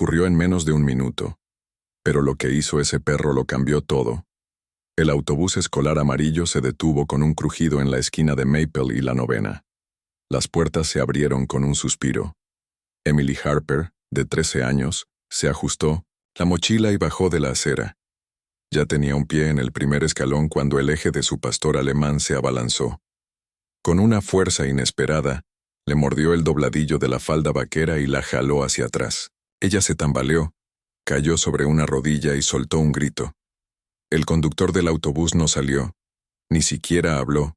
Ocurrió en menos de un minuto. Pero lo que hizo ese perro lo cambió todo. El autobús escolar amarillo se detuvo con un crujido en la esquina de Maple y la Novena. Las puertas se abrieron con un suspiro. Emily Harper, de 13 años, se ajustó la mochila y bajó de la acera. Ya tenía un pie en el primer escalón cuando el eje de su pastor alemán se abalanzó. Con una fuerza inesperada, le mordió el dobladillo de la falda vaquera y la jaló hacia atrás. Ella se tambaleó, cayó sobre una rodilla y soltó un grito. El conductor del autobús no salió, ni siquiera habló.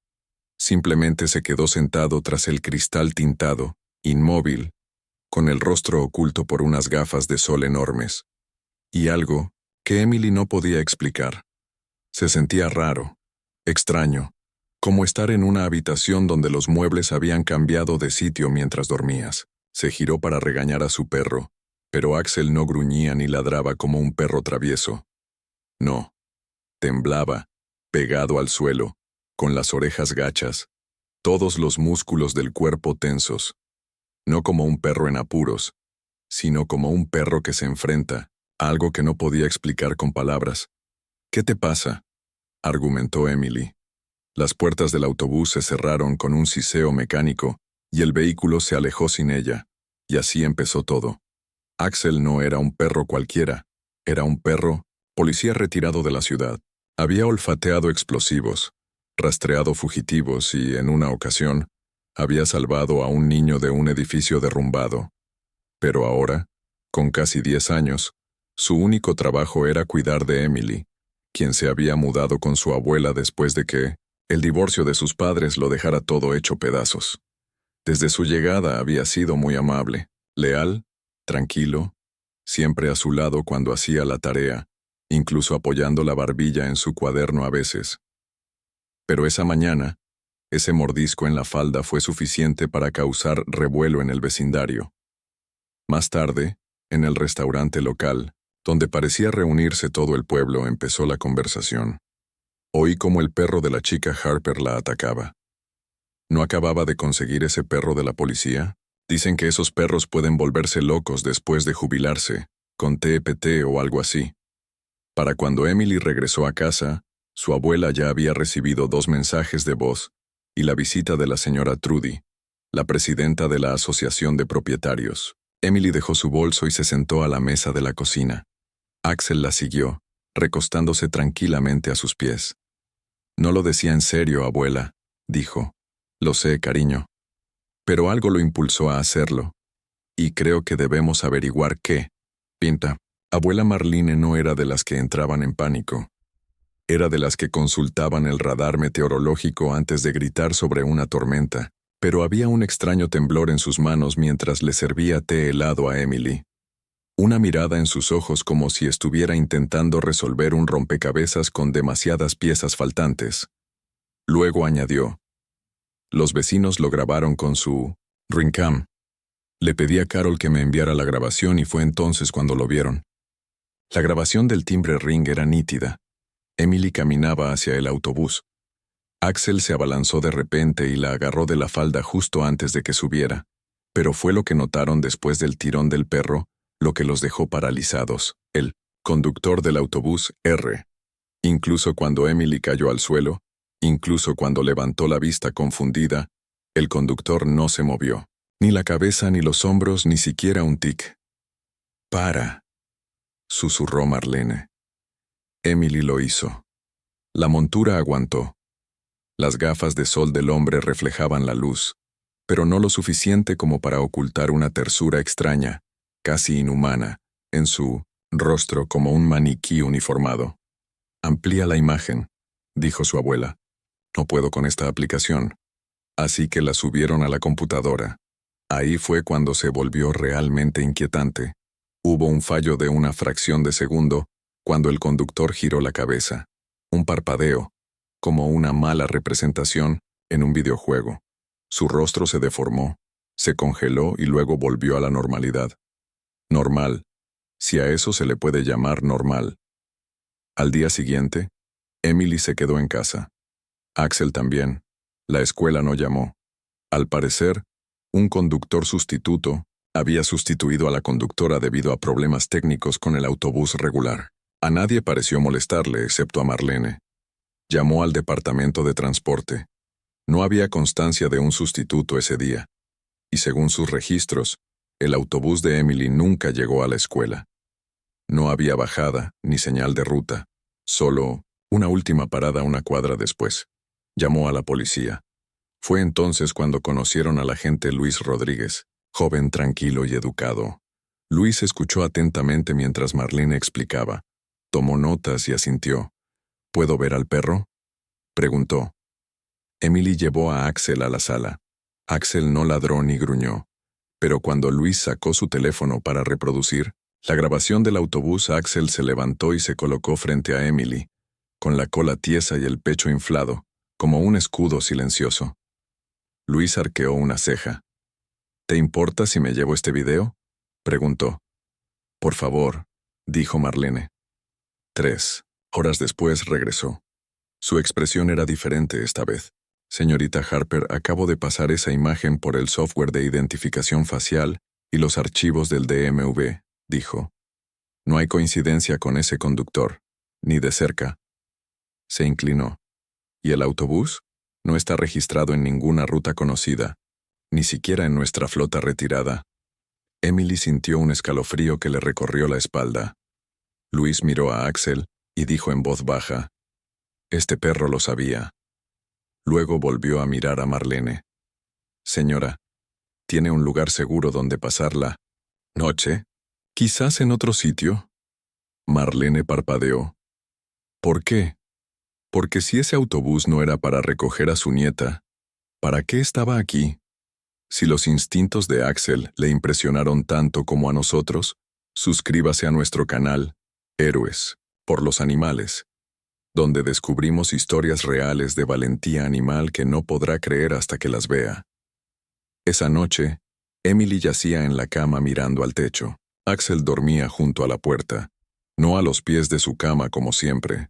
Simplemente se quedó sentado tras el cristal tintado, inmóvil, con el rostro oculto por unas gafas de sol enormes. Y algo que Emily no podía explicar. Se sentía raro, extraño, como estar en una habitación donde los muebles habían cambiado de sitio mientras dormías. Se giró para regañar a su perro, pero Axel no gruñía ni ladraba como un perro travieso. No. Temblaba, pegado al suelo, con las orejas gachas, todos los músculos del cuerpo tensos. No como un perro en apuros, sino como un perro que se enfrenta a algo que no podía explicar con palabras. «¿Qué te pasa?», argumentó Emily. Las puertas del autobús se cerraron con un siseo mecánico y el vehículo se alejó sin ella, y así empezó todo. Axel no era un perro cualquiera, era un perro, policía retirado de la ciudad. Había olfateado explosivos, rastreado fugitivos y, en una ocasión, había salvado a un niño de un edificio derrumbado. Pero ahora, con casi 10 años, su único trabajo era cuidar de Emily, quien se había mudado con su abuela después de que el divorcio de sus padres lo dejara todo hecho pedazos. Desde su llegada había sido muy amable, leal, tranquilo, siempre a su lado cuando hacía la tarea, incluso apoyando la barbilla en su cuaderno a veces. Pero esa mañana, ese mordisco en la falda fue suficiente para causar revuelo en el vecindario. Más tarde, en el restaurante local, donde parecía reunirse todo el pueblo, empezó la conversación. Oí cómo el perro de la chica Harper la atacaba. ¿No acababa de conseguir ese perro de la policía? Dicen que esos perros pueden volverse locos después de jubilarse, con TPT o algo así. Para cuando Emily regresó a casa, su abuela ya había recibido 2 mensajes de voz y la visita de la señora Trudy, la presidenta de la Asociación de Propietarios. Emily dejó su bolso y se sentó a la mesa de la cocina. Axel la siguió, recostándose tranquilamente a sus pies. «No lo decía en serio, abuela», dijo. «Lo sé, cariño. Pero algo lo impulsó a hacerlo. Y creo que debemos averiguar qué. Pinta». Abuela Marlene no era de las que entraban en pánico. Era de las que consultaban el radar meteorológico antes de gritar sobre una tormenta, pero había un extraño temblor en sus manos mientras le servía té helado a Emily. Una mirada en sus ojos como si estuviera intentando resolver un rompecabezas con demasiadas piezas faltantes. Luego añadió: «Los vecinos lo grabaron con su Ringcam. Le pedí a Carol que me enviara la grabación y fue entonces cuando lo vieron». La grabación del timbre Ring era nítida. Emily caminaba hacia el autobús. Axel se abalanzó de repente y la agarró de la falda justo antes de que subiera, pero fue lo que notaron después del tirón del perro lo que los dejó paralizados. El conductor del autobús, R. Incluso cuando Emily cayó al suelo, incluso cuando levantó la vista confundida, el conductor no se movió. Ni la cabeza, ni los hombros, ni siquiera un tic. «Para», susurró Marlene. Emily lo hizo. La montura aguantó. Las gafas de sol del hombre reflejaban la luz, pero no lo suficiente como para ocultar una tersura extraña, casi inhumana, en su rostro como un maniquí uniformado. «Amplía la imagen», dijo su abuela. «No puedo con esta aplicación». Así que la subieron a la computadora. Ahí fue cuando se volvió realmente inquietante. Hubo un fallo de una fracción de segundo cuando el conductor giró la cabeza. Un parpadeo, como una mala representación en un videojuego. Su rostro se deformó, se congeló y luego volvió a la normalidad. Normal, si a eso se le puede llamar normal. Al día siguiente, Emily se quedó en casa. Axel también. La escuela no llamó. Al parecer, un conductor sustituto, Había sustituido a la conductora debido a problemas técnicos con el autobús regular. A nadie pareció molestarle excepto a Marlene. Llamó al departamento de transporte. No había constancia de un sustituto ese día. Y según sus registros, el autobús de Emily nunca llegó a la escuela. No había bajada ni señal de ruta, solo una última parada una cuadra después. Llamó a la policía. Fue entonces cuando conocieron al agente Luis Rodríguez, joven tranquilo y educado. Luis escuchó atentamente mientras Marlene explicaba. Tomó notas y asintió. ¿Puedo ver al perro?, preguntó. Emily llevó a Axel a la sala. Axel no ladró ni gruñó. Pero cuando Luis sacó su teléfono para reproducir la grabación del autobús, Axel se levantó y se colocó frente a Emily, con la cola tiesa y el pecho inflado, como un escudo silencioso. Luis arqueó una ceja. ¿Te importa si me llevo este video?, preguntó. Por favor, dijo Marlene. 3 horas después regresó. Su expresión era diferente esta vez. Señorita Harper, acabo de pasar esa imagen por el software de identificación facial y los archivos del DMV, dijo. No hay coincidencia con ese conductor, ni de cerca. Se inclinó. ¿Y el autobús? No está registrado en ninguna ruta conocida, ni siquiera en nuestra flota retirada. Emily sintió un escalofrío que le recorrió la espalda. Luis miró a Axel y dijo en voz baja, «Este perro lo sabía». Luego volvió a mirar a Marlene. «Señora, ¿tiene un lugar seguro donde pasar la noche? ¿Quizás en otro sitio?» Marlene parpadeó. «¿Por qué?» «Porque si ese autobús no era para recoger a su nieta, ¿para qué estaba aquí?» Si los instintos de Axel le impresionaron tanto como a nosotros, suscríbase a nuestro canal, Héroes por los Animales, donde descubrimos historias reales de valentía animal que no podrá creer hasta que las vea. Esa noche, Emily yacía en la cama mirando al techo. Axel dormía junto a la puerta, no a los pies de su cama como siempre.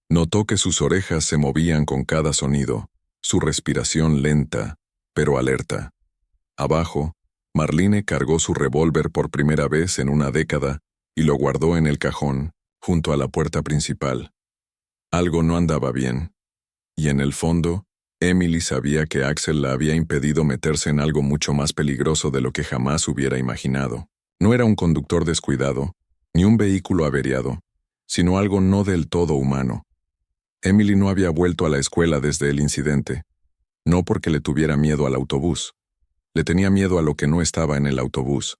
Notó que sus orejas se movían con cada sonido, su respiración lenta, pero alerta. Abajo, Marlene cargó su revólver por primera vez en una década y lo guardó en el cajón, junto a la puerta principal. Algo no andaba bien. Y en el fondo, Emily sabía que Axel la había impedido meterse en algo mucho más peligroso de lo que jamás hubiera imaginado. No era un conductor descuidado, ni un vehículo averiado, sino algo no del todo humano. Emily no había vuelto a la escuela desde el incidente, no porque le tuviera miedo al autobús. Le tenía miedo a lo que no estaba en el autobús.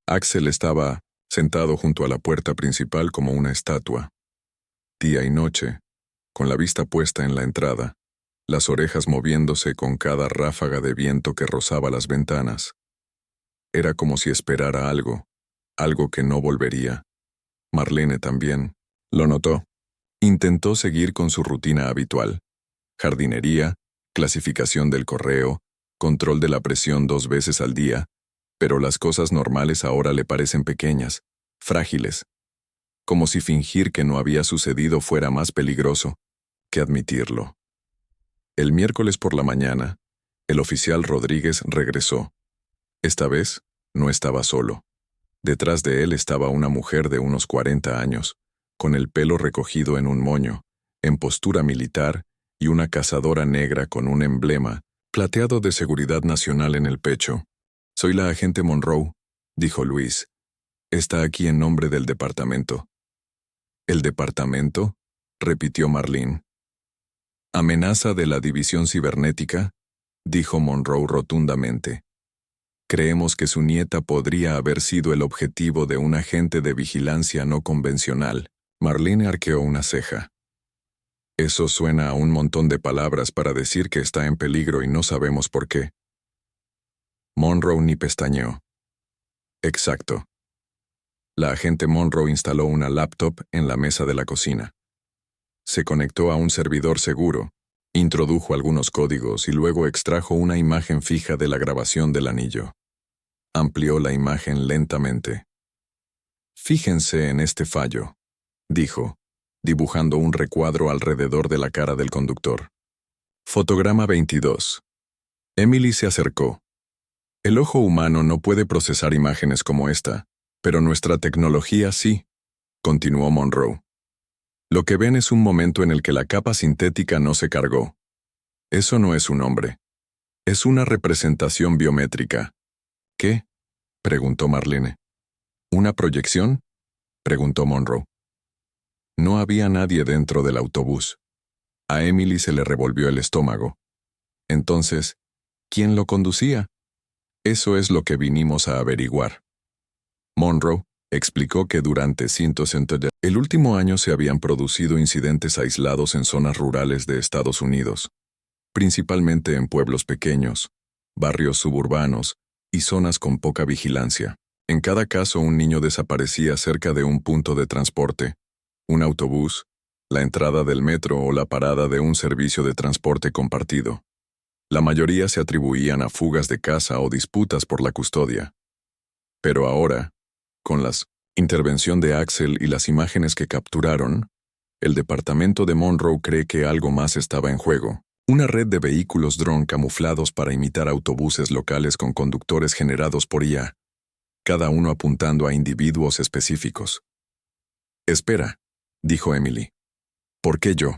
Axel estaba sentado junto a la puerta principal como una estatua. Día y noche, con la vista puesta en la entrada, las orejas moviéndose con cada ráfaga de viento que rozaba las ventanas. Era como si esperara algo que no volvería. Marlene también lo notó. Intentó seguir con su rutina habitual. Jardinería, clasificación del correo, control de la presión 2 veces al día, pero las cosas normales ahora le parecen pequeñas, frágiles, como si fingir que no había sucedido fuera más peligroso que admitirlo. El miércoles por la mañana, el oficial Rodríguez regresó. Esta vez, no estaba solo. Detrás de él estaba una mujer de unos 40 años, con el pelo recogido en un moño, en postura militar y una cazadora negra con un emblema plateado de Seguridad Nacional en el pecho. «Soy la agente Monroe», dijo Luis. «Está aquí en nombre del departamento». «¿El departamento?», repitió Marlene. «¿Amenaza de la división cibernética?», dijo Monroe rotundamente. «Creemos que su nieta podría haber sido el objetivo de un agente de vigilancia no convencional». Marlene arqueó una ceja. «Eso suena a un montón de palabras para decir que está en peligro y no sabemos por qué». Monroe ni pestañeó. «Exacto». La agente Monroe instaló una laptop en la mesa de la cocina. Se conectó a un servidor seguro, introdujo algunos códigos y luego extrajo una imagen fija de la grabación del anillo. Amplió la imagen lentamente. «Fíjense en este fallo», dijo, dibujando un recuadro alrededor de la cara del conductor. Fotograma 22. Emily se acercó. El ojo humano no puede procesar imágenes como esta, pero nuestra tecnología sí, continuó Monroe. Lo que ven es un momento en el que la capa sintética no se cargó. Eso no es un hombre. Es una representación biométrica. ¿Qué? Preguntó Marlene. ¿Una proyección? Preguntó Monroe. No había nadie dentro del autobús. A Emily se le revolvió el estómago. Entonces, ¿quién lo conducía? Eso es lo que vinimos a averiguar. Monroe explicó que durante el último año se habían producido incidentes aislados en zonas rurales de Estados Unidos, principalmente en pueblos pequeños, barrios suburbanos y zonas con poca vigilancia. En cada caso, un niño desaparecía cerca de un punto de transporte, un autobús, la entrada del metro o la parada de un servicio de transporte compartido. La mayoría se atribuían a fugas de casa o disputas por la custodia. Pero ahora, con la intervención de Axel y las imágenes que capturaron, el departamento de Monroe cree que algo más estaba en juego. Una red de vehículos dron camuflados para imitar autobuses locales con conductores generados por IA, cada uno apuntando a individuos específicos. Espera, dijo Emily. ¿Por qué yo?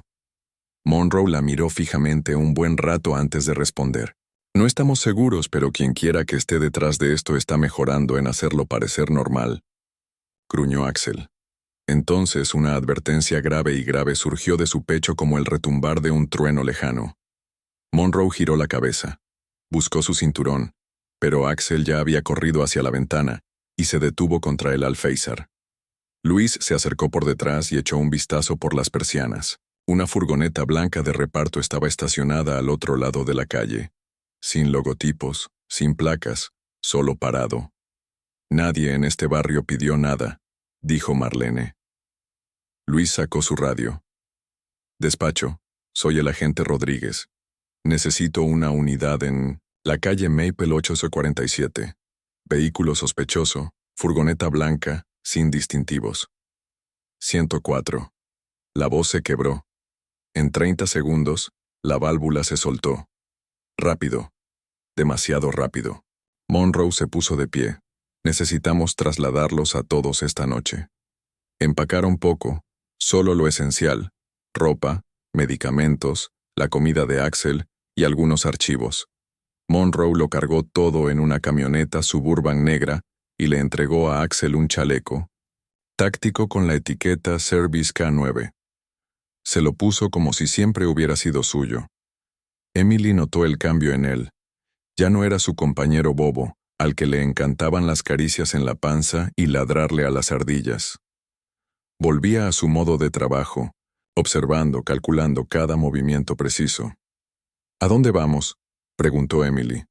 Monroe la miró fijamente un buen rato antes de responder. No estamos seguros, pero quienquiera que esté detrás de esto está mejorando en hacerlo parecer normal, gruñó Axel. Entonces una advertencia grave surgió de su pecho como el retumbar de un trueno lejano. Monroe giró la cabeza. Buscó su cinturón, pero Axel ya había corrido hacia la ventana y se detuvo contra el alféizar. Luis se acercó por detrás y echó un vistazo por las persianas. Una furgoneta blanca de reparto estaba estacionada al otro lado de la calle, sin logotipos, sin placas, solo parado. Nadie en este barrio pidió nada, dijo Marlene. Luis sacó su radio. Despacho, soy el agente Rodríguez. Necesito una unidad en la calle Maple 847. Vehículo sospechoso, furgoneta blanca, sin distintivos. 104. La voz se quebró. En 30 segundos, la válvula se soltó. Rápido. Demasiado rápido. Monroe se puso de pie. Necesitamos trasladarlos a todos esta noche. Empacaron poco, solo lo esencial: ropa, medicamentos, la comida de Axel y algunos archivos. Monroe lo cargó todo en una camioneta Suburban negra y le entregó a Axel un chaleco táctico con la etiqueta Service K9. Se lo puso como si siempre hubiera sido suyo. Emily notó el cambio en él. Ya no era su compañero bobo, al que le encantaban las caricias en la panza y ladrarle a las ardillas. Volvía a su modo de trabajo, observando, calculando cada movimiento preciso. ¿A dónde vamos?, preguntó Emily.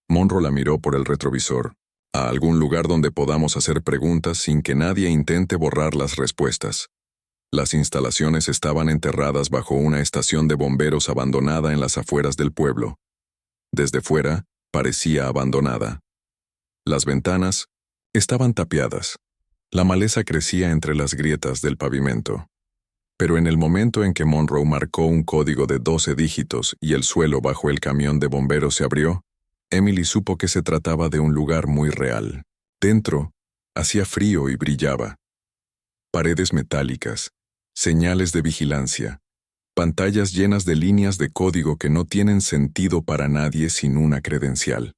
Monroe la miró por el retrovisor. A algún lugar donde podamos hacer preguntas sin que nadie intente borrar las respuestas. Las instalaciones estaban enterradas bajo una estación de bomberos abandonada en las afueras del pueblo. Desde fuera, parecía abandonada. Las ventanas estaban tapiadas. La maleza crecía entre las grietas del pavimento. Pero en el momento en que Monroe marcó un código de 12 dígitos y el suelo bajo el camión de bomberos se abrió, Emily supo que se trataba de un lugar muy real. Dentro, hacía frío y brillaba. Paredes metálicas, señales de vigilancia, pantallas llenas de líneas de código que no tienen sentido para nadie sin una credencial.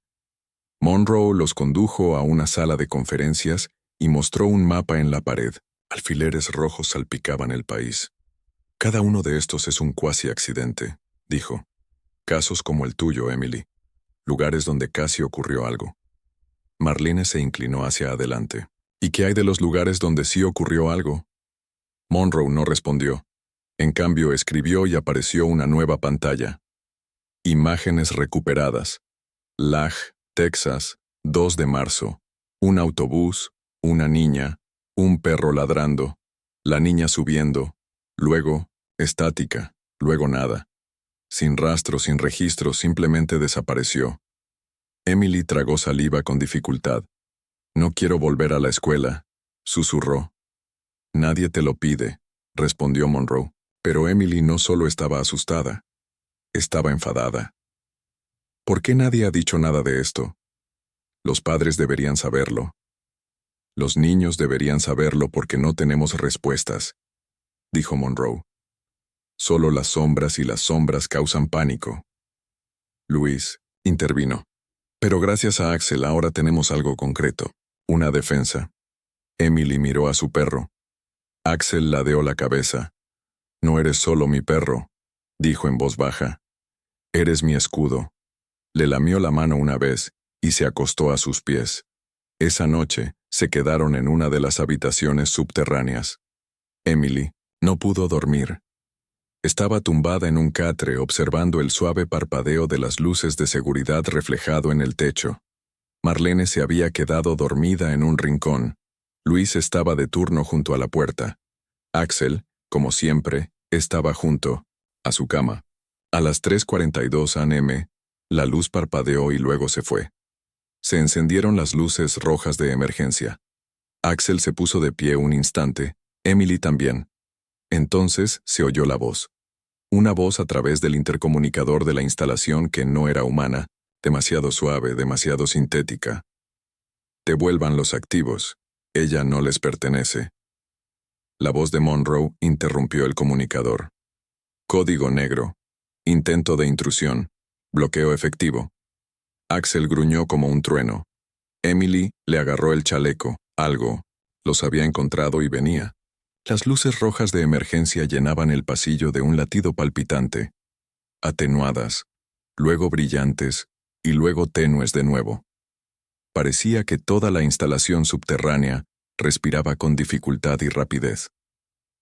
Monroe los condujo a una sala de conferencias y mostró un mapa en la pared. Alfileres rojos salpicaban el país. Cada uno de estos es un cuasi accidente, dijo. Casos como el tuyo, Emily. Lugares donde casi ocurrió algo. Marlene se inclinó hacia adelante. ¿Y qué hay de los lugares donde sí ocurrió algo? Monroe no respondió. En cambio, escribió y apareció una nueva pantalla. Imágenes recuperadas. Lag, Texas, 2 de marzo. Un autobús, una niña, un perro ladrando, la niña subiendo, luego, estática, luego nada. Sin rastro, sin registro, simplemente desapareció. Emily tragó saliva con dificultad. No quiero volver a la escuela, susurró. Nadie te lo pide, respondió Monroe, pero Emily no solo estaba asustada, estaba enfadada. ¿Por qué nadie ha dicho nada de esto? Los padres deberían saberlo. Los niños deberían saberlo porque no tenemos respuestas, dijo Monroe. Solo las sombras y las sombras causan pánico. Luis intervino. Pero gracias a Axel ahora tenemos algo concreto, una defensa. Emily miró a su perro. Axel ladeó la cabeza. No eres solo mi perro, dijo en voz baja. Eres mi escudo. Le lamió la mano una vez y se acostó a sus pies. Esa noche se quedaron en una de las habitaciones subterráneas. Emily no pudo dormir. Estaba tumbada en un catre observando el suave parpadeo de las luces de seguridad reflejado en el techo. Marlene se había quedado dormida en un rincón. Luis estaba de turno junto a la puerta. Axel, como siempre, estaba junto a su cama. A las 3:42 am, la luz parpadeó y luego se fue. Se encendieron las luces rojas de emergencia. Axel se puso de pie un instante, Emily también. Entonces se oyó la voz. Una voz a través del intercomunicador de la instalación que no era humana, demasiado suave, demasiado sintética. Devuelvan los activos. Ella no les pertenece. La voz de Monroe interrumpió el comunicador. Código negro. Intento de intrusión. Bloqueo efectivo. Axel gruñó como un trueno. Emily le agarró el chaleco. Algo. Los había encontrado y venía. Las luces rojas de emergencia llenaban el pasillo de un latido palpitante. Atenuadas, luego brillantes y luego tenues de nuevo. Parecía que toda la instalación subterránea respiraba con dificultad y rapidez.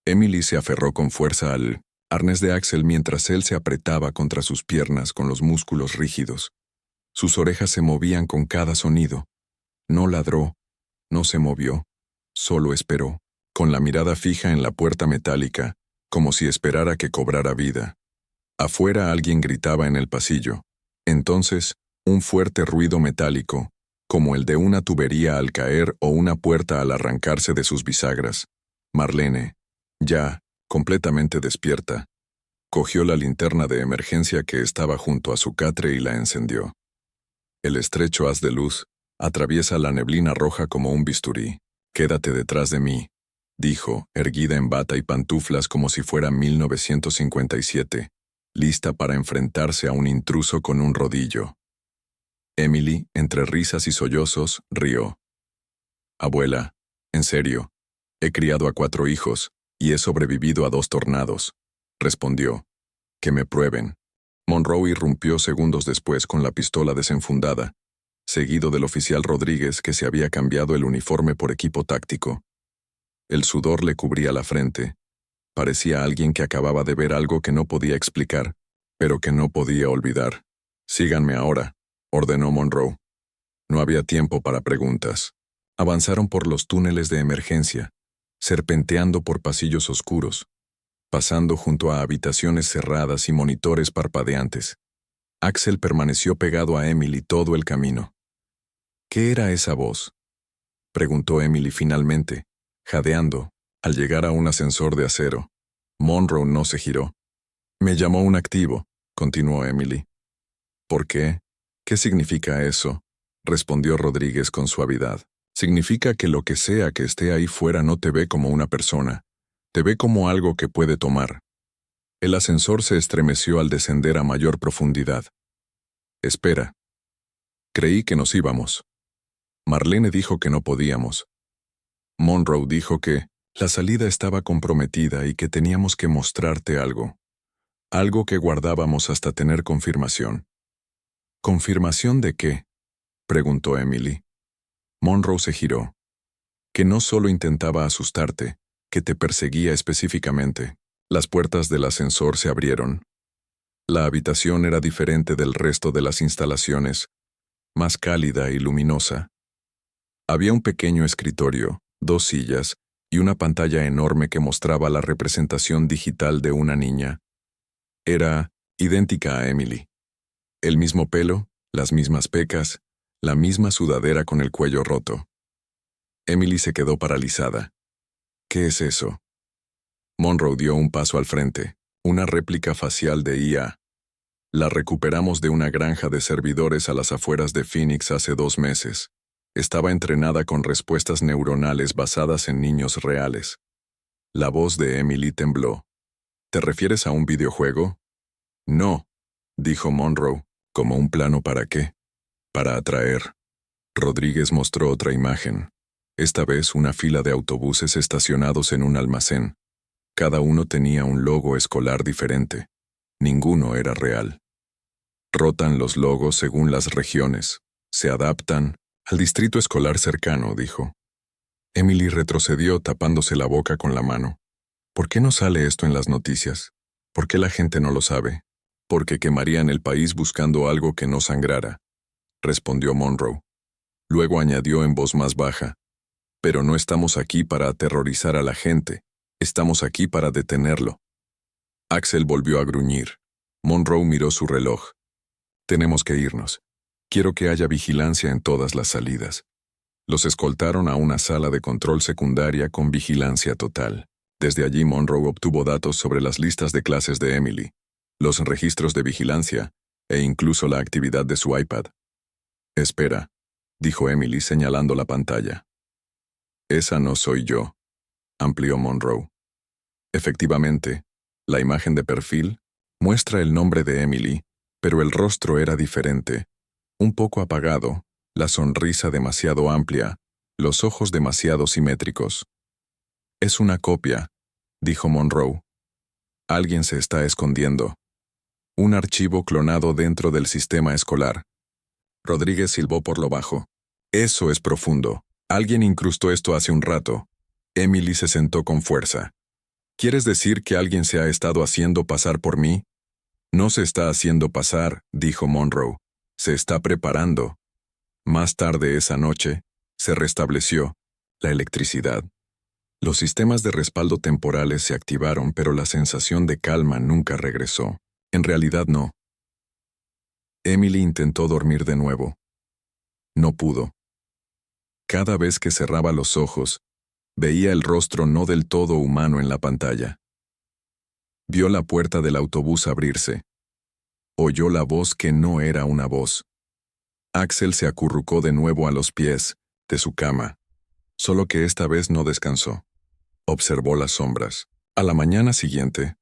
Emily se aferró con fuerza al arnés de Axel mientras él se apretaba contra sus piernas con los músculos rígidos. Sus orejas se movían con cada sonido. No ladró, no se movió, solo esperó, con la mirada fija en la puerta metálica, como si esperara que cobrara vida. Afuera alguien gritaba en el pasillo. Entonces, un fuerte ruido metálico, como el de una tubería al caer o una puerta al arrancarse de sus bisagras. Marlene, ya, completamente despierta, cogió la linterna de emergencia que estaba junto a su catre y la encendió. El estrecho haz de luz atraviesa la neblina roja como un bisturí. Quédate detrás de mí, dijo, erguida en bata y pantuflas como si fuera 1957, lista para enfrentarse a un intruso con un rodillo. Emily, entre risas y sollozos, rió. Abuela, en serio, he criado a 4 hijos y he sobrevivido a 2 tornados, respondió. Que me prueben. Monroe irrumpió segundos después con la pistola desenfundada, seguido del oficial Rodríguez que se había cambiado el uniforme por equipo táctico. El sudor le cubría la frente. Parecía alguien que acababa de ver algo que no podía explicar, pero que no podía olvidar. Síganme ahora, ordenó Monroe. No había tiempo para preguntas. Avanzaron por los túneles de emergencia, serpenteando por pasillos oscuros, pasando junto a habitaciones cerradas y monitores parpadeantes. Axel permaneció pegado a Emily todo el camino. ¿Qué era esa voz?, preguntó Emily finalmente, jadeando, al llegar a un ascensor de acero. Monroe no se giró. Me llamó un activo, continuó Emily. ¿Por qué? ¿Qué significa eso?, respondió Rodríguez con suavidad. Significa que lo que sea que esté ahí fuera no te ve como una persona, te ve como algo que puede tomar. El ascensor se estremeció al descender a mayor profundidad. Espera. Creí que nos íbamos. Marlene dijo que no podíamos. Monroe dijo que la salida estaba comprometida y que teníamos que mostrarte algo. Algo que guardábamos hasta tener confirmación. ¿Confirmación de qué?, preguntó Emily. Monroe se giró. Que no solo intentaba asustarte, que te perseguía específicamente. Las puertas del ascensor se abrieron. La habitación era diferente del resto de las instalaciones, más cálida y luminosa. Había un pequeño escritorio, 2 sillas y una pantalla enorme que mostraba la representación digital de una niña. Era idéntica a Emily. El mismo pelo, las mismas pecas, la misma sudadera con el cuello roto. Emily se quedó paralizada. ¿Qué es eso? Monroe dio un paso al frente, una réplica facial de IA. La recuperamos de una granja de servidores a las afueras de Phoenix hace 2 meses. Estaba entrenada con respuestas neuronales basadas en niños reales. La voz de Emily tembló. ¿Te refieres a un videojuego? No, dijo Monroe. ¿Como un plano para qué? Para atraer. Rodríguez mostró otra imagen. Esta vez una fila de autobuses estacionados en un almacén. Cada uno tenía un logo escolar diferente. Ninguno era real. Rotan los logos según las regiones. Se adaptan al distrito escolar cercano, dijo. Emily retrocedió tapándose la boca con la mano. ¿Por qué no sale esto en las noticias? ¿Por qué la gente no lo sabe? Porque quemarían el país buscando algo que no sangrara, respondió Monroe. Luego añadió en voz más baja. Pero no estamos aquí para aterrorizar a la gente. Estamos aquí para detenerlo. Axel volvió a gruñir. Monroe miró su reloj. Tenemos que irnos. Quiero que haya vigilancia en todas las salidas. Los escoltaron a una sala de control secundaria con vigilancia total. Desde allí Monroe obtuvo datos sobre las listas de clases de Emily, los registros de vigilancia e incluso la actividad de su iPad. Espera, dijo Emily señalando la pantalla. Esa no soy yo, amplió Monroe. Efectivamente, la imagen de perfil muestra el nombre de Emily, pero el rostro era diferente, un poco apagado, la sonrisa demasiado amplia, los ojos demasiado simétricos. Es una copia, dijo Monroe. Alguien se está escondiendo. Un archivo clonado dentro del sistema escolar. Rodríguez silbó por lo bajo. Eso es profundo. Alguien incrustó esto hace un rato. Emily se sentó con fuerza. ¿Quieres decir que alguien se ha estado haciendo pasar por mí? No se está haciendo pasar, dijo Monroe. Se está preparando. Más tarde esa noche, se restableció la electricidad. Los sistemas de respaldo temporales se activaron, pero la sensación de calma nunca regresó. En realidad no. Emily intentó dormir de nuevo. No pudo. Cada vez que cerraba los ojos, veía el rostro no del todo humano en la pantalla. Vio la puerta del autobús abrirse. Oyó la voz que no era una voz. Axel se acurrucó de nuevo a los pies de su cama, solo que esta vez no descansó. Observó las sombras. A la mañana siguiente,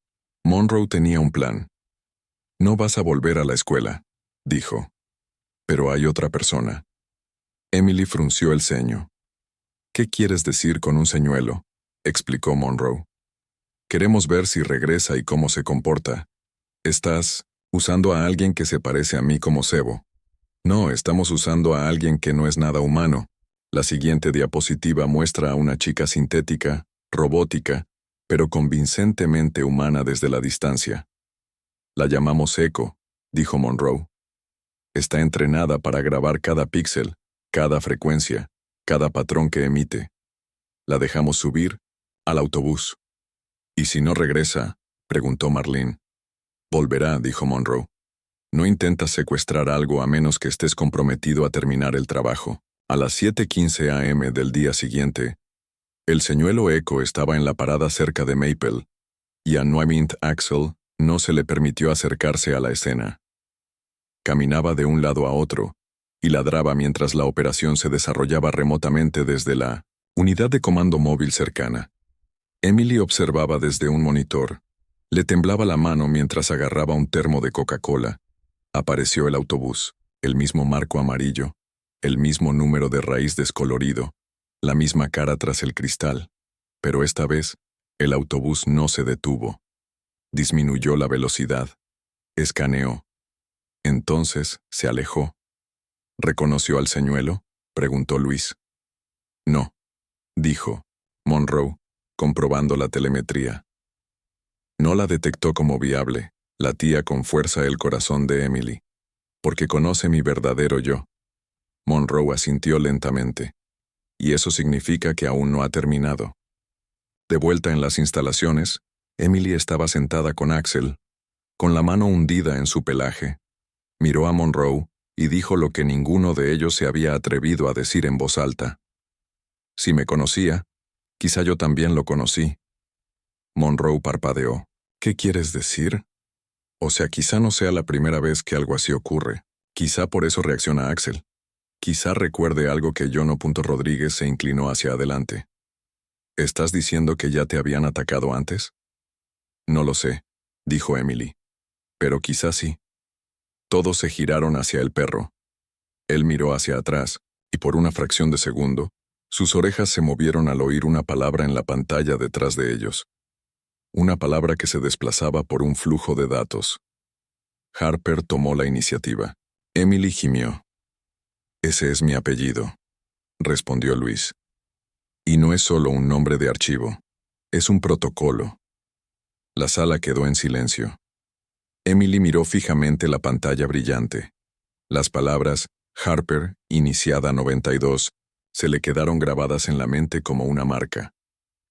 Monroe tenía un plan. No vas a volver a la escuela, dijo. Pero hay otra persona. Emily frunció el ceño. ¿Qué quieres decir con un señuelo?, explicó Monroe. Queremos ver si regresa y cómo se comporta. Estás usando a alguien que se parece a mí como cebo. No, estamos usando a alguien que no es nada humano. La siguiente diapositiva muestra a una chica sintética, robótica, pero convincentemente humana desde la distancia. La llamamos Echo, dijo Monroe. Está entrenada para grabar cada píxel, cada frecuencia, cada patrón que emite. La dejamos subir al autobús. ¿Y si no regresa?, preguntó Marlene. Volverá, dijo Monroe. No intentas secuestrar algo a menos que estés comprometido a terminar el trabajo. A las 7:15 a.m. del día siguiente, el señuelo Echo estaba en la parada cerca de Maple, y a Noemint Axel no se le permitió acercarse a la escena. Caminaba de un lado a otro, y ladraba mientras la operación se desarrollaba remotamente desde la unidad de comando móvil cercana. Emily observaba desde un monitor. Le temblaba la mano mientras agarraba un termo de Coca-Cola. Apareció el autobús, el mismo marco amarillo, el mismo número de raíz descolorido, la misma cara tras el cristal. Pero esta vez, el autobús no se detuvo. Disminuyó la velocidad. Escaneó. Entonces se alejó. ¿Reconoció al señuelo?, preguntó Luis. No, dijo Monroe, comprobando la telemetría. No la detectó como viable, latía con fuerza el corazón de Emily. Porque conoce mi verdadero yo. Monroe asintió lentamente. Y eso significa que aún no ha terminado. De vuelta en las instalaciones, Emily estaba sentada con Axel, con la mano hundida en su pelaje. Miró a Monroe y dijo lo que ninguno de ellos se había atrevido a decir en voz alta. Si me conocía, quizá yo también lo conocí. Monroe parpadeó. ¿Qué quieres decir? O sea, quizá no sea la primera vez que algo así ocurre. Quizá por eso reacciona Axel. Quizá recuerde algo que John O. Rodríguez se inclinó hacia adelante. ¿Estás diciendo que ya te habían atacado antes? No lo sé, dijo Emily. Pero quizá sí. Todos se giraron hacia el perro. Él miró hacia atrás, y por una fracción de segundo, sus orejas se movieron al oír una palabra en la pantalla detrás de ellos. Una palabra que se desplazaba por un flujo de datos. Harper tomó la iniciativa. Emily gimió. Ese es mi apellido, respondió Luis. Y no es solo un nombre de archivo, es un protocolo. La sala quedó en silencio. Emily miró fijamente la pantalla brillante. Las palabras Harper, iniciada 92, se le quedaron grabadas en la mente como una marca.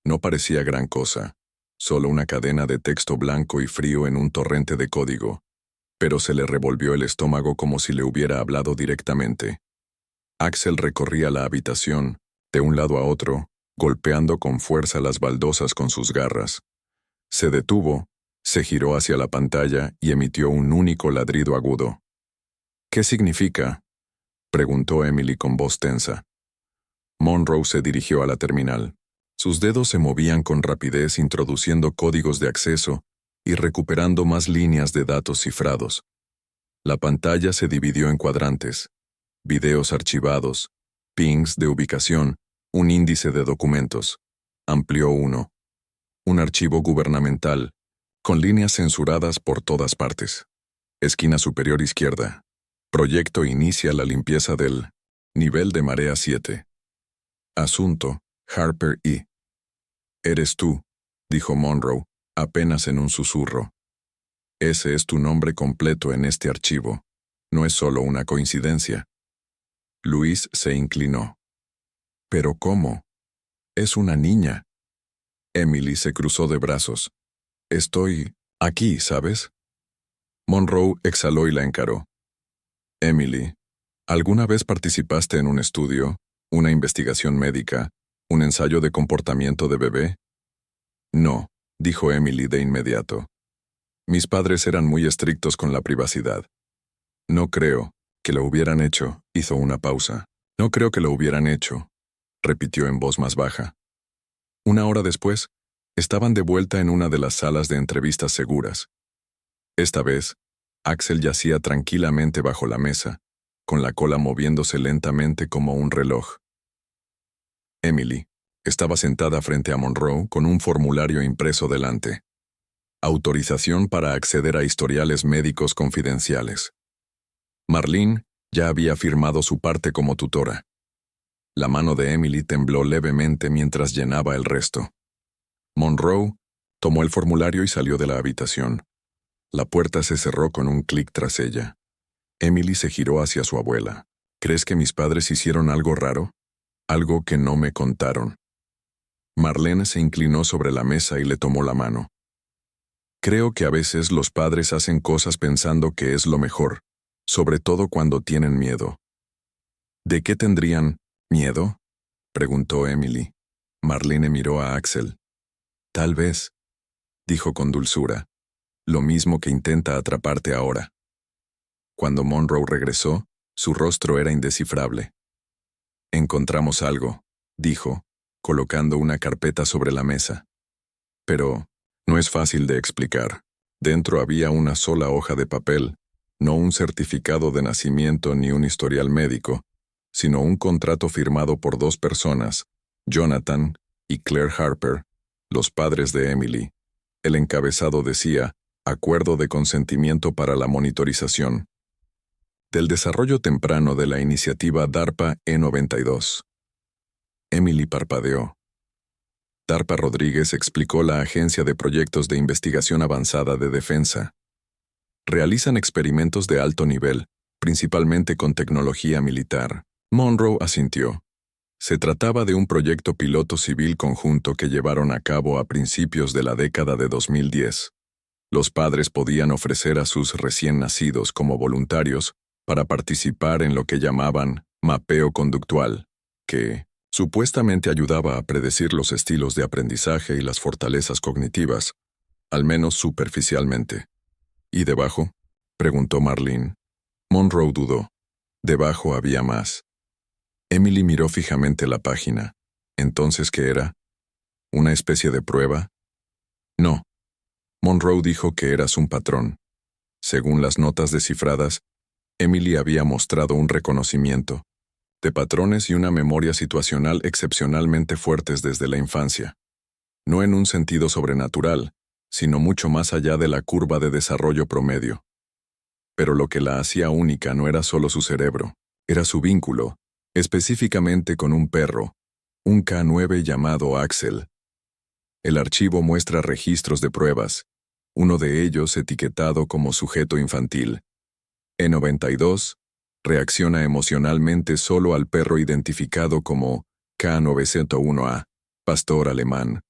No parecía gran cosa, solo una cadena de texto blanco y frío en un torrente de código, pero se le revolvió el estómago como si le hubiera hablado directamente. Axel recorría la habitación, de un lado a otro, golpeando con fuerza las baldosas con sus garras. Se detuvo, se giró hacia la pantalla y emitió un único ladrido agudo. ¿Qué significa?, preguntó Emily con voz tensa. Monroe se dirigió a la terminal. Sus dedos se movían con rapidez introduciendo códigos de acceso y recuperando más líneas de datos cifrados. La pantalla se dividió en cuadrantes: videos archivados, pings de ubicación, un índice de documentos. Amplió uno. Un archivo gubernamental, con líneas censuradas por todas partes. Esquina superior izquierda. Proyecto inicia la limpieza del nivel de marea 7. Asunto, Harper y... Eres tú, dijo Monroe, apenas en un susurro. Ese es tu nombre completo en este archivo. No es solo una coincidencia. Luis se inclinó. ¿Pero cómo? Es una niña. Emily se cruzó de brazos. Estoy aquí, ¿sabes? Monroe exhaló y la encaró. Emily, ¿alguna vez participaste en un estudio, una investigación médica, un ensayo de comportamiento de bebé? No, dijo Emily de inmediato. Mis padres eran muy estrictos con la privacidad. No creo que lo hubieran hecho, hizo una pausa. No creo que lo hubieran hecho, repitió en voz más baja. Una hora después, estaban de vuelta en una de las salas de entrevistas seguras. Esta vez, Axel yacía tranquilamente bajo la mesa, con la cola moviéndose lentamente como un reloj. Emily estaba sentada frente a Monroe con un formulario impreso delante. Autorización para acceder a historiales médicos confidenciales. Marlene ya había firmado su parte como tutora. La mano de Emily tembló levemente mientras llenaba el resto. Monroe tomó el formulario y salió de la habitación. La puerta se cerró con un clic tras ella. Emily se giró hacia su abuela. ¿Crees que mis padres hicieron algo raro? Algo que no me contaron. Marlene se inclinó sobre la mesa y le tomó la mano. Creo que a veces los padres hacen cosas pensando que es lo mejor, sobre todo cuando tienen miedo. ¿De qué tendrían miedo?, preguntó Emily. Marlene miró a Axel. Tal vez, dijo con dulzura, lo mismo que intenta atraparte ahora. Cuando Monroe regresó, su rostro era indescifrable. Encontramos algo, dijo, colocando una carpeta sobre la mesa. Pero no es fácil de explicar. Dentro había una sola hoja de papel, no un certificado de nacimiento ni un historial médico, sino un contrato firmado por dos personas, Jonathan y Claire Harper, los padres de Emily. El encabezado decía, Acuerdo de consentimiento para la monitorización del desarrollo temprano de la iniciativa DARPA E92. Emily parpadeó. DARPA Rodríguez explicó la Agencia de Proyectos de Investigación Avanzada de Defensa. Realizan experimentos de alto nivel, principalmente con tecnología militar. Monroe asintió. Se trataba de un proyecto piloto civil conjunto que llevaron a cabo a principios de la década de 2010. Los padres podían ofrecer a sus recién nacidos como voluntarios para participar en lo que llamaban mapeo conductual, que supuestamente ayudaba a predecir los estilos de aprendizaje y las fortalezas cognitivas, al menos superficialmente. ¿Y debajo? Preguntó Marlene. Monroe dudó. Debajo había más. Emily miró fijamente la página. ¿Entonces qué era? ¿Una especie de prueba? No. Monroe dijo que eras un patrón. Según las notas descifradas, Emily había mostrado un reconocimiento de patrones y una memoria situacional excepcionalmente fuertes desde la infancia. No en un sentido sobrenatural, sino mucho más allá de la curva de desarrollo promedio. Pero lo que la hacía única no era solo su cerebro, era su vínculo, específicamente con un perro, un K9 llamado Axel. El archivo muestra registros de pruebas, uno de ellos etiquetado como sujeto infantil. E92 reacciona emocionalmente solo al perro identificado como K901A, pastor alemán.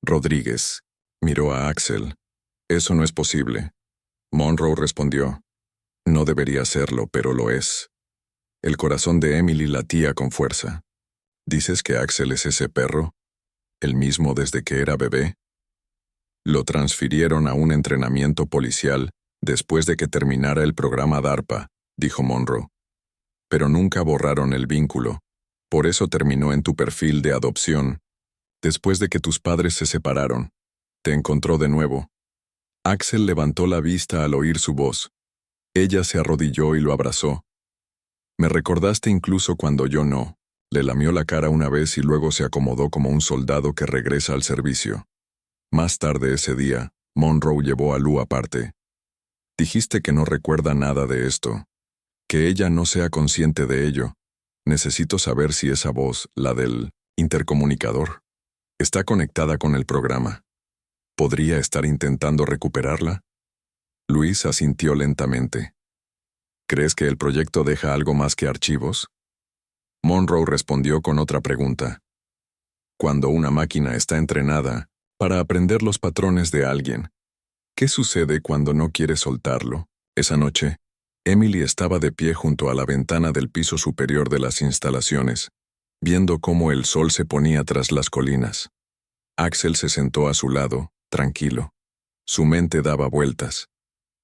Rodríguez miró a Axel. Eso no es posible. Monroe respondió. No debería serlo, pero lo es. El corazón de Emily latía con fuerza. ¿Dices que Axel es ese perro? ¿El mismo desde que era bebé? Lo transfirieron a un entrenamiento policial después de que terminara el programa DARPA, dijo Monroe. Pero nunca borraron el vínculo. Por eso terminó en tu perfil de adopción. Después de que tus padres se separaron, te encontró de nuevo. Axel levantó la vista al oír su voz. Ella se arrodilló y lo abrazó. Me recordaste incluso cuando yo no. Le lamió la cara una vez y luego se acomodó como un soldado que regresa al servicio. Más tarde ese día, Monroe llevó a Lou aparte. Dijiste que no recuerda nada de esto. Que ella no sea consciente de ello. Necesito saber si esa voz, la del intercomunicador, está conectada con el programa. ¿Podría estar intentando recuperarla? Luis asintió lentamente. ¿Crees que el proyecto deja algo más que archivos? Monroe respondió con otra pregunta. Cuando una máquina está entrenada para aprender los patrones de alguien, ¿qué sucede cuando no quiere soltarlo? Esa noche, Emily estaba de pie junto a la ventana del piso superior de las instalaciones, viendo cómo el sol se ponía tras las colinas. Axel se sentó a su lado, tranquilo. Su mente daba vueltas.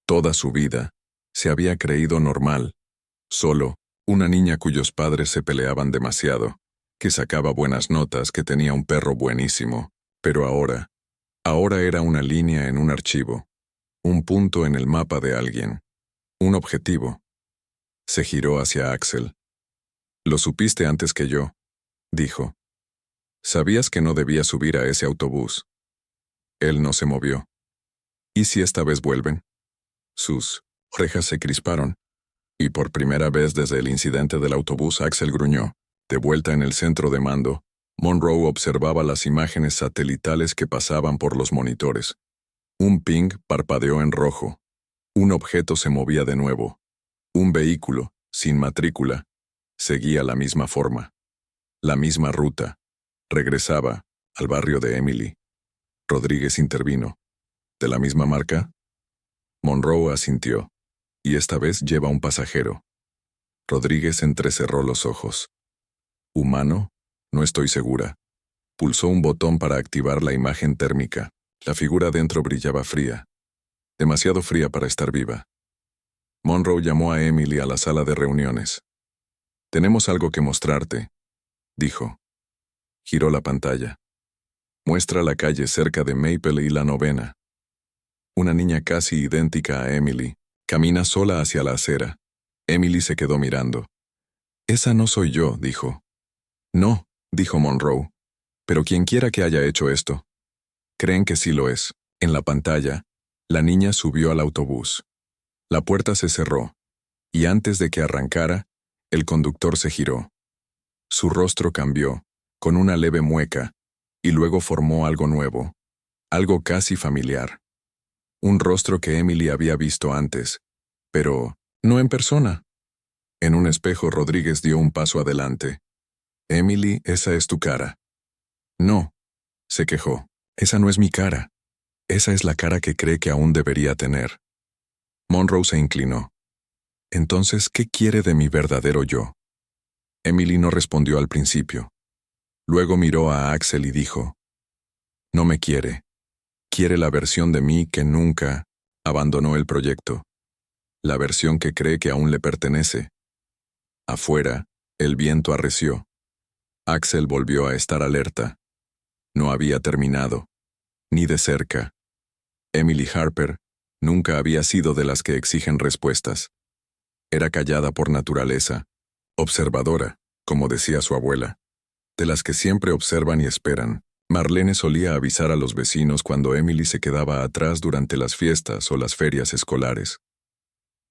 Toda su vida se había creído normal. Solo, una niña cuyos padres se peleaban demasiado, que sacaba buenas notas, que tenía un perro buenísimo. Pero ahora era una línea en un archivo, un punto en el mapa de alguien, un objetivo. Se giró hacia Axel. Lo supiste antes que yo, dijo. Sabías que no debía subir a ese autobús. Él no se movió. ¿Y si esta vez vuelven? Sus orejas se crisparon, y por primera vez desde el incidente del autobús Axel gruñó. De vuelta en el centro de mando, Monroe observaba las imágenes satelitales que pasaban por los monitores. Un ping parpadeó en rojo. Un objeto se movía de nuevo. Un vehículo, sin matrícula, seguía la misma forma. La misma ruta. Regresaba al barrio de Emily. Rodríguez intervino. ¿De la misma marca? Monroe asintió. Y esta vez lleva un pasajero. Rodríguez entrecerró los ojos. ¿Humano? No estoy segura. Pulsó un botón para activar la imagen térmica. La figura dentro brillaba fría. Demasiado fría para estar viva. Monroe llamó a Emily a la sala de reuniones. Tenemos algo que mostrarte, dijo. Giró la pantalla. Muestra la calle cerca de Maple y la 9ª. Una niña casi idéntica a Emily camina sola hacia la acera. Emily se quedó mirando. Esa no soy yo, dijo. No, dijo Monroe. Pero quien quiera que haya hecho esto. Creen que sí lo es. En la pantalla, la niña subió al autobús. La puerta se cerró, y antes de que arrancara, el conductor se giró. Su rostro cambió, con una leve mueca, y luego formó algo nuevo, algo casi familiar. Un rostro que Emily había visto antes, pero no en persona. En un espejo Rodríguez dio un paso adelante. Emily, esa es tu cara. No, se quejó. Esa no es mi cara. Esa es la cara que cree que aún debería tener. Monroe se inclinó. Entonces, ¿qué quiere de mi verdadero yo? Emily no respondió al principio. Luego miró a Axel y dijo, no me quiere. Quiere la versión de mí que nunca Abandonó el proyecto. La versión que cree que aún le pertenece. Afuera, el viento arreció. Axel volvió a estar alerta. No había terminado. Ni de cerca. Emily Harper nunca había sido de las que exigen respuestas. Era callada por naturaleza, observadora, como decía su abuela, de las que siempre observan y esperan. Marlene solía avisar a los vecinos cuando Emily se quedaba atrás durante las fiestas o las ferias escolares.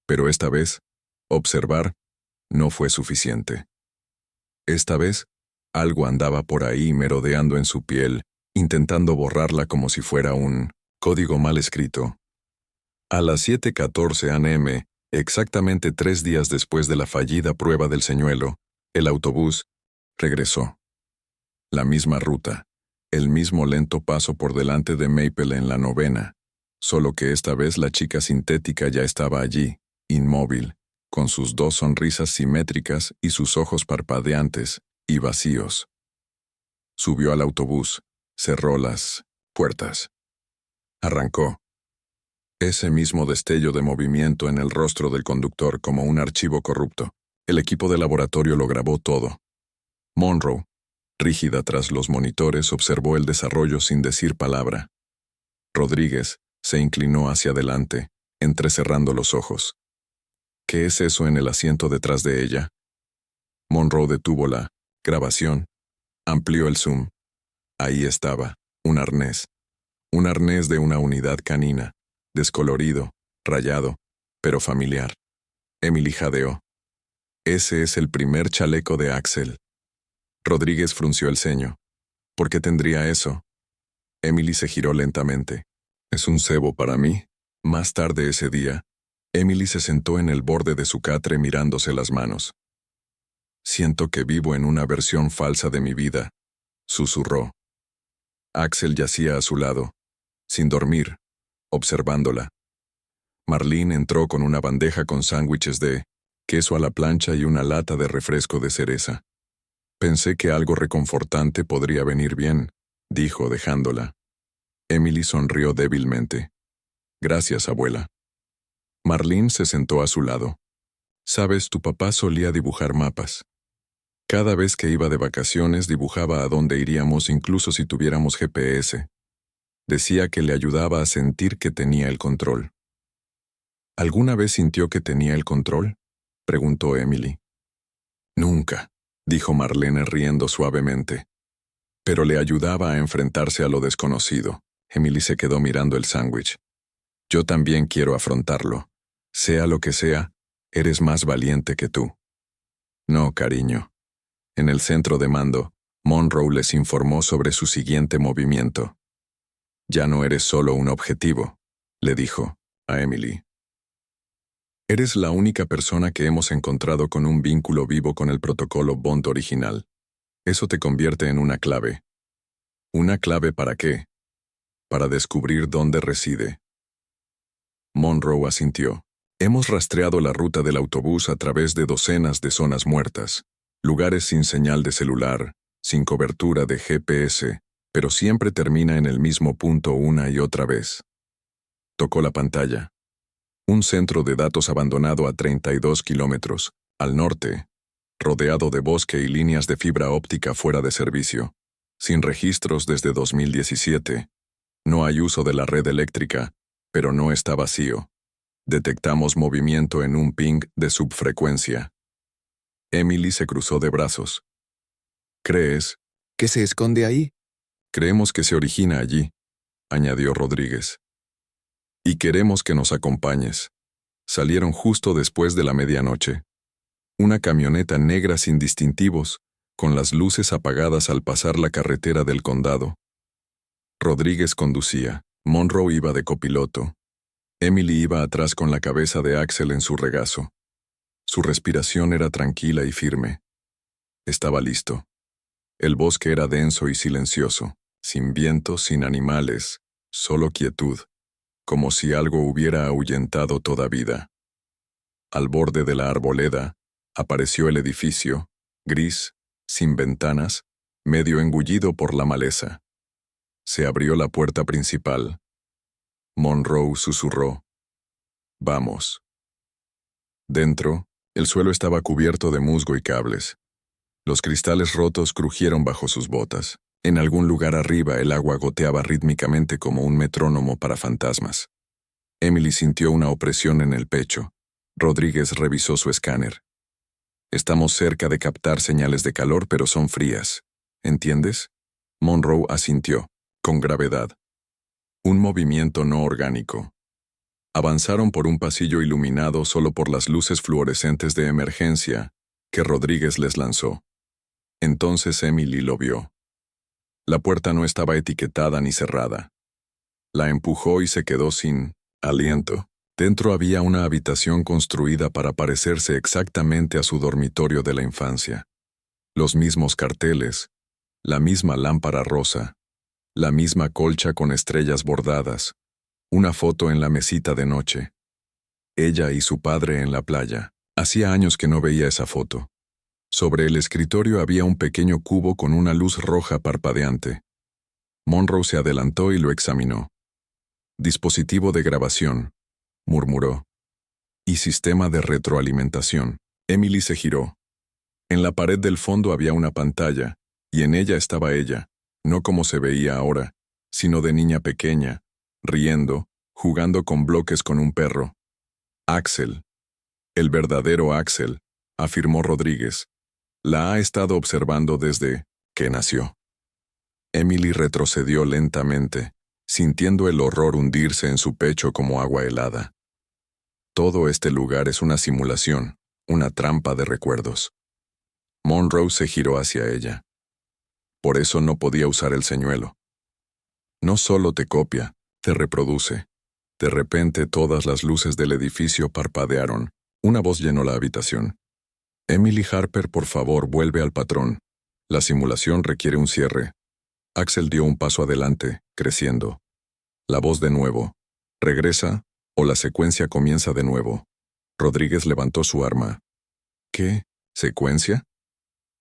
Pero esta vez, observar no fue suficiente. Esta vez, algo andaba por ahí merodeando en su piel, intentando borrarla como si fuera un código mal escrito. A las 7:14 a.m., exactamente 3 días después de la fallida prueba del señuelo, el autobús regresó. La misma ruta, el mismo lento paso por delante de Maple en la 9ª, solo que esta vez la chica sintética ya estaba allí, inmóvil, con sus 2 sonrisas simétricas y sus ojos parpadeantes y vacíos. Subió al autobús, cerró las puertas. Arrancó. Ese mismo destello de movimiento en el rostro del conductor como un archivo corrupto. El equipo de laboratorio lo grabó todo. Monroe, rígida tras los monitores, observó el desarrollo sin decir palabra. Rodríguez se inclinó hacia adelante, entrecerrando los ojos. ¿Qué es eso en el asiento detrás de ella? Monroe detuvo la grabación, amplió el zoom. Ahí estaba, un arnés. Un arnés de una unidad canina, descolorido, rayado, pero familiar. Emily jadeó. Ese es el primer chaleco de Axel. Rodríguez frunció el ceño. ¿Por qué tendría eso? Emily se giró lentamente. ¿Es un cebo para mí? Más tarde ese día, Emily se sentó en el borde de su catre mirándose las manos. Siento que vivo en una versión falsa de mi vida, susurró. Axel yacía a su lado, sin dormir, observándola. Marlene entró con una bandeja con sándwiches de queso a la plancha y una lata de refresco de cereza. Pensé que algo reconfortante podría venir bien, dijo dejándola. Emily sonrió débilmente. Gracias, abuela. Marlene se sentó a su lado. Sabes, tu papá solía dibujar mapas. Cada vez que iba de vacaciones dibujaba a dónde iríamos incluso si tuviéramos GPS. Decía que le ayudaba a sentir que tenía el control. ¿Alguna vez sintió que tenía el control?, preguntó Emily. Nunca, dijo Marlene riendo suavemente. Pero le ayudaba a enfrentarse a lo desconocido. Emily se quedó mirando el sándwich. Yo también quiero afrontarlo. Sea lo que sea, eres más valiente que tú. No, cariño. En el centro de mando, Monroe les informó sobre su siguiente movimiento. Ya no eres solo un objetivo, le dijo a Emily. Eres la única persona que hemos encontrado con un vínculo vivo con el protocolo Bond original. Eso te convierte en una clave. ¿Una clave para qué? Para descubrir dónde reside. Monroe asintió. Hemos rastreado la ruta del autobús a través de docenas de zonas muertas, lugares sin señal de celular, sin cobertura de GPS, pero siempre termina en el mismo punto una y otra vez. Tocó la pantalla. Un centro de datos abandonado a 32 kilómetros, al norte, rodeado de bosque y líneas de fibra óptica fuera de servicio, sin registros desde 2017. No hay uso de la red eléctrica, pero no está vacío. Detectamos movimiento en un ping de subfrecuencia. Emily se cruzó de brazos. ¿Crees que se esconde ahí? Creemos que se origina allí, añadió Rodríguez. Y queremos que nos acompañes. Salieron justo después de la medianoche. Una camioneta negra sin distintivos, con las luces apagadas al pasar la carretera del condado. Rodríguez conducía, Monroe iba de copiloto. Emily iba atrás con la cabeza de Axel en su regazo. Su respiración era tranquila y firme. Estaba listo. El bosque era denso y silencioso, sin viento, sin animales, solo quietud, como si algo hubiera ahuyentado toda vida. Al borde de la arboleda, apareció el edificio, gris, sin ventanas, medio engullido por la maleza. Se abrió la puerta principal. Monroe susurró, Vamos. Dentro, el suelo estaba cubierto de musgo y cables. Los cristales rotos crujieron bajo sus botas. En algún lugar arriba el agua goteaba rítmicamente como un metrónomo para fantasmas. Emily sintió una opresión en el pecho. Rodríguez revisó su escáner. Estamos cerca de captar señales de calor, pero son frías. ¿Entiendes? Monroe asintió, con gravedad. Un movimiento no orgánico. Avanzaron por un pasillo iluminado solo por las luces fluorescentes de emergencia que Rodríguez les lanzó. Entonces Emily lo vio. La puerta no estaba etiquetada ni cerrada. La empujó y se quedó sin aliento. Dentro había una habitación construida para parecerse exactamente a su dormitorio de la infancia. Los mismos carteles, la misma lámpara rosa, la misma colcha con estrellas bordadas, una foto en la mesita de noche. Ella y su padre en la playa. Hacía años que no veía esa foto. Sobre el escritorio había un pequeño cubo con una luz roja parpadeante. Monroe se adelantó y lo examinó. Dispositivo de grabación, murmuró. Y sistema de retroalimentación. Emily se giró. En la pared del fondo había una pantalla, y en ella estaba ella, no como se veía ahora, sino de niña pequeña, riendo, jugando con bloques con un perro. Axel. El verdadero Axel, afirmó Rodríguez. La ha estado observando desde que nació. Emily retrocedió lentamente, sintiendo el horror hundirse en su pecho como agua helada. Todo este lugar es una simulación, una trampa de recuerdos. Monroe se giró hacia ella. Por eso no podía usar el señuelo. No solo te copia, te reproduce. De repente todas las luces del edificio parpadearon. Una voz llenó la habitación. Emily Harper, por favor, vuelve al patrón. La simulación requiere un cierre. Axel dio un paso adelante, creciendo. La voz de nuevo. Regresa, o la secuencia comienza de nuevo. Rodríguez levantó su arma. ¿Qué? ¿Secuencia?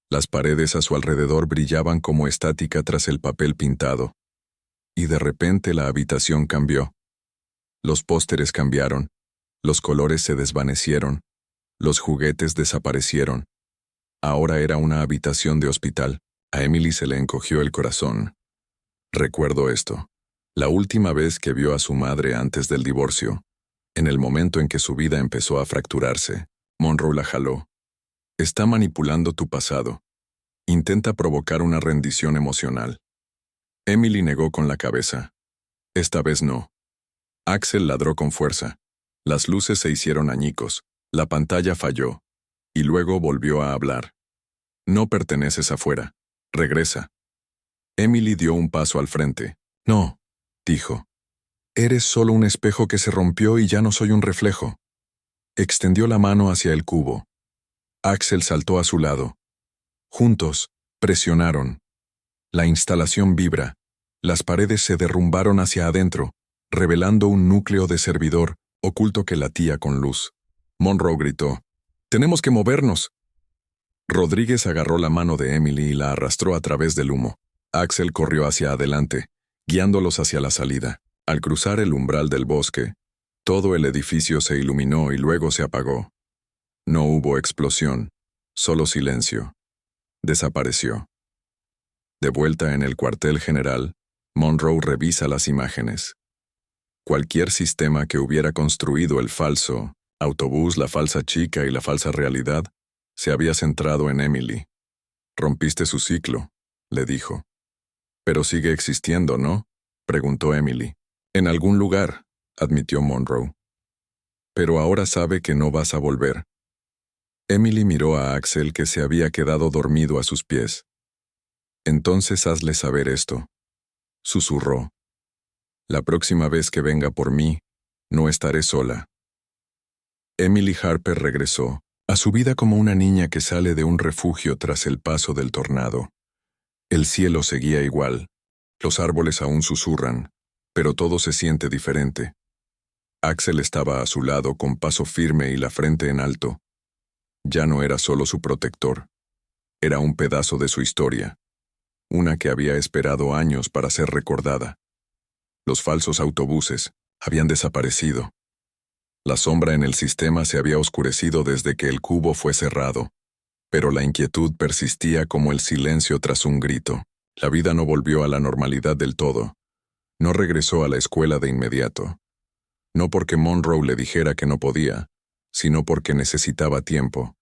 Las paredes a su alrededor brillaban como estática tras el papel pintado. Y de repente la habitación cambió. Los pósteres cambiaron. Los colores se desvanecieron. Los juguetes desaparecieron. Ahora era una habitación de hospital. A Emily se le encogió el corazón. Recuerdo esto. La última vez que vio a su madre antes del divorcio. En el momento en que su vida empezó a fracturarse, Monroe la jaló. Está manipulando tu pasado. Intenta provocar una rendición emocional. Emily negó con la cabeza. Esta vez no. Axel ladró con fuerza. Las luces se hicieron añicos. La pantalla falló. Y luego volvió a hablar. No perteneces afuera. Regresa. Emily dio un paso al frente. No, dijo. Eres solo un espejo que se rompió y ya no soy un reflejo. Extendió la mano hacia el cubo. Axel saltó a su lado. Juntos, presionaron. La instalación vibra. Las paredes se derrumbaron hacia adentro, revelando un núcleo de servidor oculto que latía con luz. Monroe gritó. «¡Tenemos que movernos!». Rodríguez agarró la mano de Emily y la arrastró a través del humo. Axel corrió hacia adelante, guiándolos hacia la salida. Al cruzar el umbral del bosque, todo el edificio se iluminó y luego se apagó. No hubo explosión, solo silencio. Desapareció. De vuelta en el cuartel general, Monroe revisa las imágenes. Cualquier sistema que hubiera construido el falso autobús, la falsa chica y la falsa realidad, se había centrado en Emily. Rompiste su ciclo, le dijo. Pero sigue existiendo, ¿no? Preguntó Emily. En algún lugar, admitió Monroe. Pero ahora sabe que no vas a volver. Emily miró a Axel, que se había quedado dormido a sus pies. Entonces hazle saber esto. Susurró. La próxima vez que venga por mí, no estaré sola. Emily Harper regresó a su vida como una niña que sale de un refugio tras el paso del tornado. El cielo seguía igual. Los árboles aún susurran, pero todo se siente diferente. Axel estaba a su lado con paso firme y la frente en alto. Ya no era solo su protector. Era un pedazo de su historia. Una que había esperado años para ser recordada. Los falsos autobuses habían desaparecido. La sombra en el sistema se había oscurecido desde que el cubo fue cerrado, pero la inquietud persistía como el silencio tras un grito. La vida no volvió a la normalidad del todo. No regresó a la escuela de inmediato. No porque Monroe le dijera que no podía, sino porque necesitaba tiempo.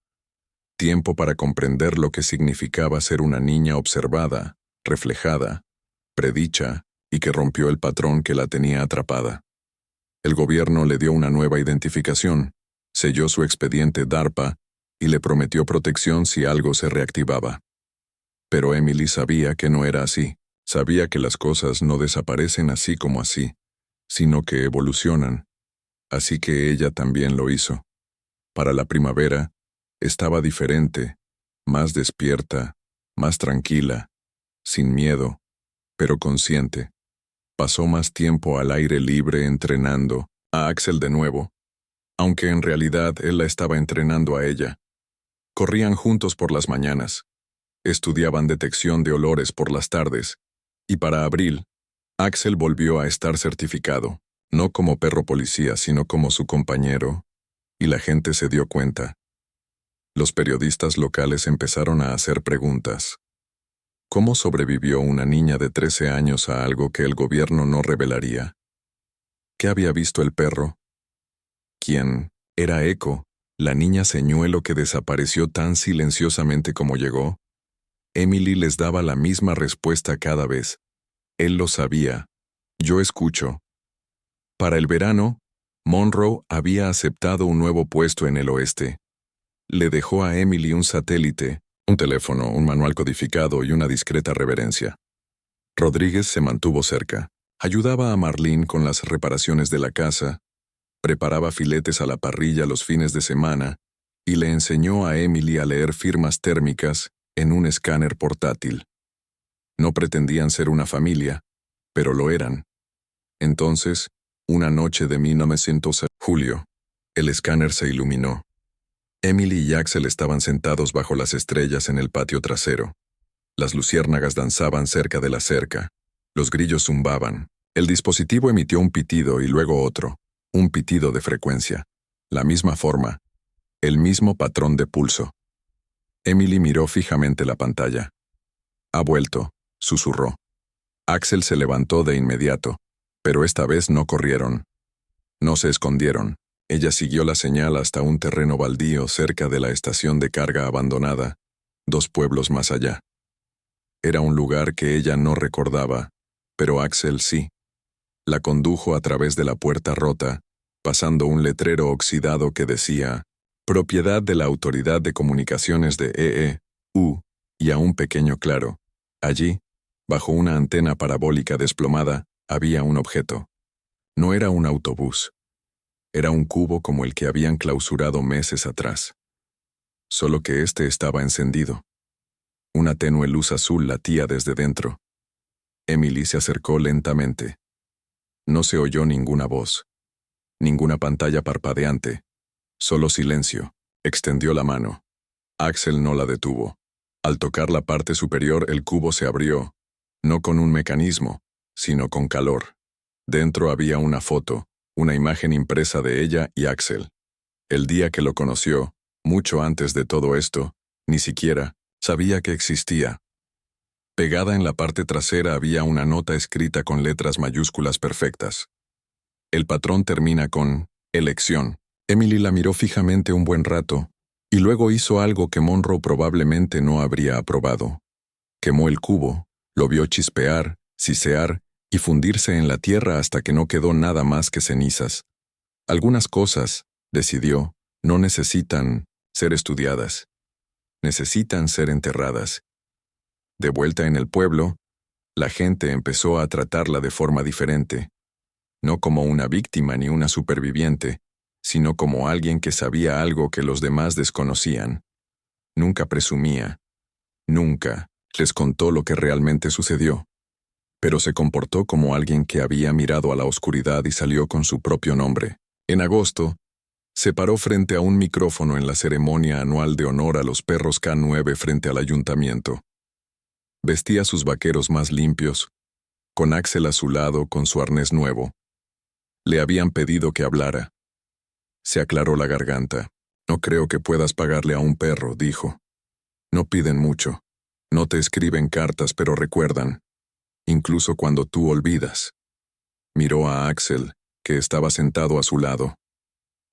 Tiempo para comprender lo que significaba ser una niña observada, reflejada, predicha y que rompió el patrón que la tenía atrapada. El gobierno le dio una nueva identificación, selló su expediente DARPA y le prometió protección si algo se reactivaba. Pero Emily sabía que no era así. Sabía que las cosas no desaparecen así como así, sino que evolucionan. Así que ella también lo hizo. Para la primavera, estaba diferente, más despierta, más tranquila, sin miedo, pero consciente. Pasó más tiempo al aire libre entrenando a Axel de nuevo, aunque en realidad él la estaba entrenando a ella. Corrían juntos por las mañanas, estudiaban detección de olores por las tardes, y para abril, Axel volvió a estar certificado, no como perro policía, sino como su compañero, y la gente se dio cuenta. Los periodistas locales empezaron a hacer preguntas. ¿Cómo sobrevivió una niña de 13 años a algo que el gobierno no revelaría? ¿Qué había visto el perro? ¿Quién? Era Echo, la niña señuelo que desapareció tan silenciosamente como llegó. Emily les daba la misma respuesta cada vez. Él lo sabía. Yo escucho. Para el verano, Monroe había aceptado un nuevo puesto en el oeste. Le dejó a Emily un satélite, un teléfono, un manual codificado y una discreta reverencia. Rodríguez se mantuvo cerca. Ayudaba a Marlene con las reparaciones de la casa, preparaba filetes a la parrilla los fines de semana y le enseñó a Emily a leer firmas térmicas en un escáner portátil. No pretendían ser una familia, pero lo eran. Entonces, una noche de 1900, julio, el escáner se iluminó. Emily y Axel estaban sentados bajo las estrellas en el patio trasero. Las luciérnagas danzaban cerca de la cerca. Los grillos zumbaban. El dispositivo emitió un pitido y luego otro, un pitido de frecuencia. La misma forma, el mismo patrón de pulso. Emily miró fijamente la pantalla. «Ha vuelto», susurró. Axel se levantó de inmediato, pero esta vez no corrieron. No se escondieron. Ella siguió la señal hasta un terreno baldío cerca de la estación de carga abandonada, 2 pueblos más allá. Era un lugar que ella no recordaba, pero Axel sí. La condujo a través de la puerta rota, pasando un letrero oxidado que decía «Propiedad de la Autoridad de Comunicaciones de EE.U» y a un pequeño claro. Allí, bajo una antena parabólica desplomada, había un objeto. No era un autobús. Era un cubo como el que habían clausurado meses atrás. Solo que este estaba encendido. Una tenue luz azul latía desde dentro. Emily se acercó lentamente. No se oyó ninguna voz. Ninguna pantalla parpadeante. Solo silencio. Extendió la mano. Axel no la detuvo. Al tocar la parte superior, el cubo se abrió, no con un mecanismo, sino con calor. Dentro había una foto, una imagen impresa de ella y Axel. El día que lo conoció, mucho antes de todo esto, ni siquiera sabía que existía. Pegada en la parte trasera había una nota escrita con letras mayúsculas perfectas. El patrón termina con «elección». Emily la miró fijamente un buen rato, y luego hizo algo que Monroe probablemente no habría aprobado. Quemó el cubo, lo vio chispear, sisear y fundirse en la tierra hasta que no quedó nada más que cenizas. Algunas cosas, decidió, no necesitan ser estudiadas. Necesitan ser enterradas. De vuelta en el pueblo, la gente empezó a tratarla de forma diferente. No como una víctima ni una superviviente, sino como alguien que sabía algo que los demás desconocían. Nunca presumía. Nunca les contó lo que realmente sucedió. Pero se comportó como alguien que había mirado a la oscuridad y salió con su propio nombre. En agosto, se paró frente a un micrófono en la ceremonia anual de honor a los perros K9 frente al ayuntamiento. Vestía sus vaqueros más limpios, con Axel a su lado con su arnés nuevo. Le habían pedido que hablara. Se aclaró la garganta. No creo que puedas pagarle a un perro, dijo. No piden mucho. No te escriben cartas, pero recuerdan, incluso cuando tú olvidas. Miró a Axel, que estaba sentado a su lado.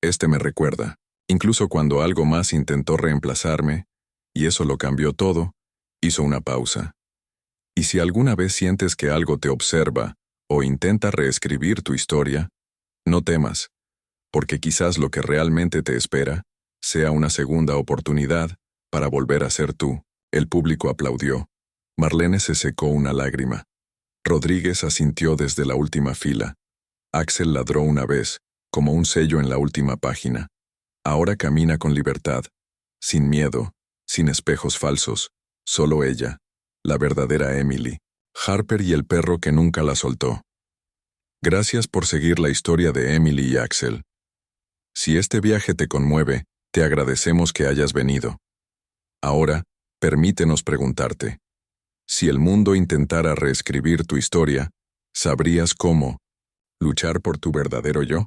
Este me recuerda, incluso cuando algo más intentó reemplazarme, y eso lo cambió todo, hizo una pausa. Y si alguna vez sientes que algo te observa o intenta reescribir tu historia, no temas, porque quizás lo que realmente te espera sea una segunda oportunidad para volver a ser tú. El público aplaudió. Marlene se secó una lágrima. Rodríguez asintió desde la última fila. Axel ladró una vez, como un sello en la última página. Ahora camina con libertad, sin miedo, sin espejos falsos, solo ella, la verdadera Emily. Harper y el perro que nunca la soltó. Gracias por seguir la historia de Emily y Axel. Si este viaje te conmueve, te agradecemos que hayas venido. Ahora, permítenos preguntarte. Si el mundo intentara reescribir tu historia, ¿sabrías cómo luchar por tu verdadero yo?